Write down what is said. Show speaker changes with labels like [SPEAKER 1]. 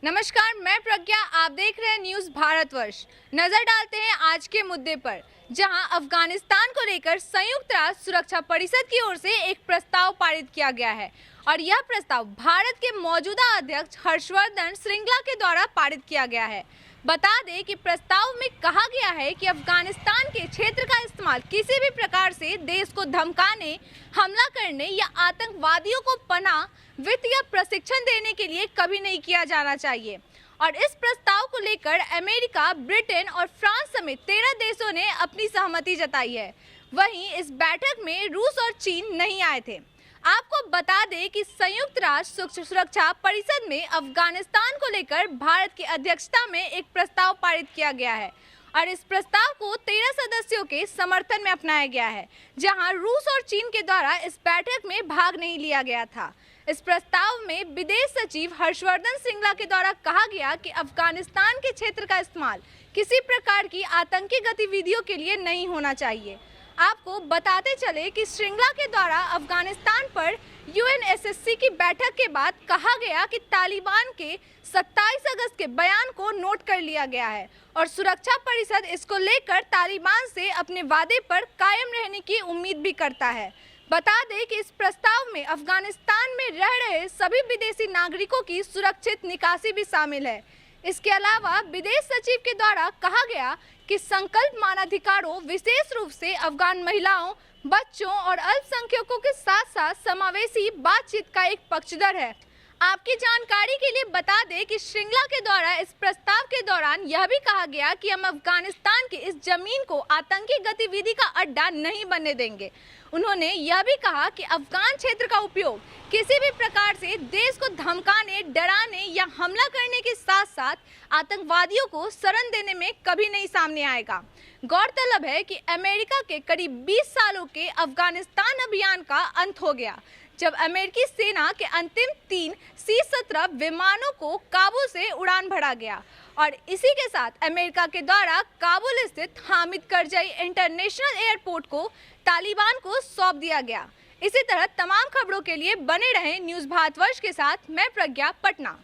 [SPEAKER 1] नमस्कार, मैं प्रज्ञा। आप देख रहे हैं न्यूज़ भारतवर्ष। नजर डालते हैं आज के मुद्दे पर, जहां अफगानिस्तान को लेकर संयुक्त राष्ट्र सुरक्षा परिषद की ओर से एक प्रस्ताव पारित किया गया है और यह प्रस्ताव भारत के मौजूदा अध्यक्ष हर्षवर्धन श्रृंगला के द्वारा पारित किया गया है। बता दें कि प्रस्ताव में कहा गया है कि अफगानिस्तान के क्षेत्र का इस्तेमाल किसी भी प्रकार से देश को धमकाने, हमला करने या आतंकवादियों को पनाह, वित्त या प्रशिक्षण देने के लिए कभी नहीं किया जाना चाहिए। और इस प्रस्ताव को लेकर अमेरिका, ब्रिटेन और फ्रांस समेत 13 देशों ने अपनी सहमति जताई है। वहीं इस बैठक में रूस और चीन नहीं आए थे। आपको बता दें कि संयुक्त राष्ट्र सुरक्षा परिषद में अफगानिस्तान को लेकर भारत की अध्यक्षता में एक प्रस्ताव पारित किया गया है और इस प्रस्ताव को 13 सदस्यों के समर्थन में अपनाया गया है, जहां रूस और चीन के द्वारा इस बैठक में भाग नहीं लिया गया था। इस प्रस्ताव में विदेश सचिव हर्षवर्धन श्रृंगला के द्वारा कहा गया कि अफगानिस्तान के क्षेत्र का इस्तेमाल किसी प्रकार की आतंकी गतिविधियों के लिए नहीं होना चाहिए। आपको बताते चले कि श्रृंगला के द्वारा अफगानिस्तान पर यूएनएससी की बैठक के बाद कहा गया कि तालिबान के 27 अगस्त के बयान को नोट कर लिया गया है और सुरक्षा परिषद इसको लेकर तालिबान से अपने वादे पर कायम रहने की उम्मीद भी करता है। बता दें कि इस प्रस्ताव में अफगानिस्तान में रह रहे सभी विदेशी नागरिकों की सुरक्षित निकासी भी शामिल है। इसके अलावा विदेश सचिव के द्वारा कहा गया कि संकल्प मानवाधिकारों, विशेष रूप से अफगान महिलाओं, बच्चों और अल्पसंख्यकों के साथ साथ समावेशी बातचीत का एक पक्षधर है। आपकी जानकारी के लिए बता दें कि श्रृंगला के द्वारा इस प्रस्ताव के दौरान यह भी कहा गया कि हम अफगानिस्तान की इस जमीन को आतंकी गतिविधि का अड्डा नहीं बनने देंगे। उन्होंने यह भी कहा कि अफगान क्षेत्र का उपयोग किसी भी प्रकार से देश को धमकाने, डराने या हमला करने के साथ साथ आतंकवादियों को शरण देने में कभी नहीं सामने आएगा। गौरतलब है कि अमेरिका के करीब 20 सालों के अफगानिस्तान अभियान का अंत हो गया, जब अमेरिकी सेना के अंतिम 3 C-17 विमानों को काबुल से उड़ान भरा गया और इसी के साथ अमेरिका के द्वारा काबुल स्थित हामिद करजई इंटरनेशनल एयरपोर्ट को तालिबान को सौंप दिया गया। इसी तरह तमाम खबरों के लिए बने रहें न्यूज़ भारतवर्ष के साथ। मैं प्रज्ञा, पटना।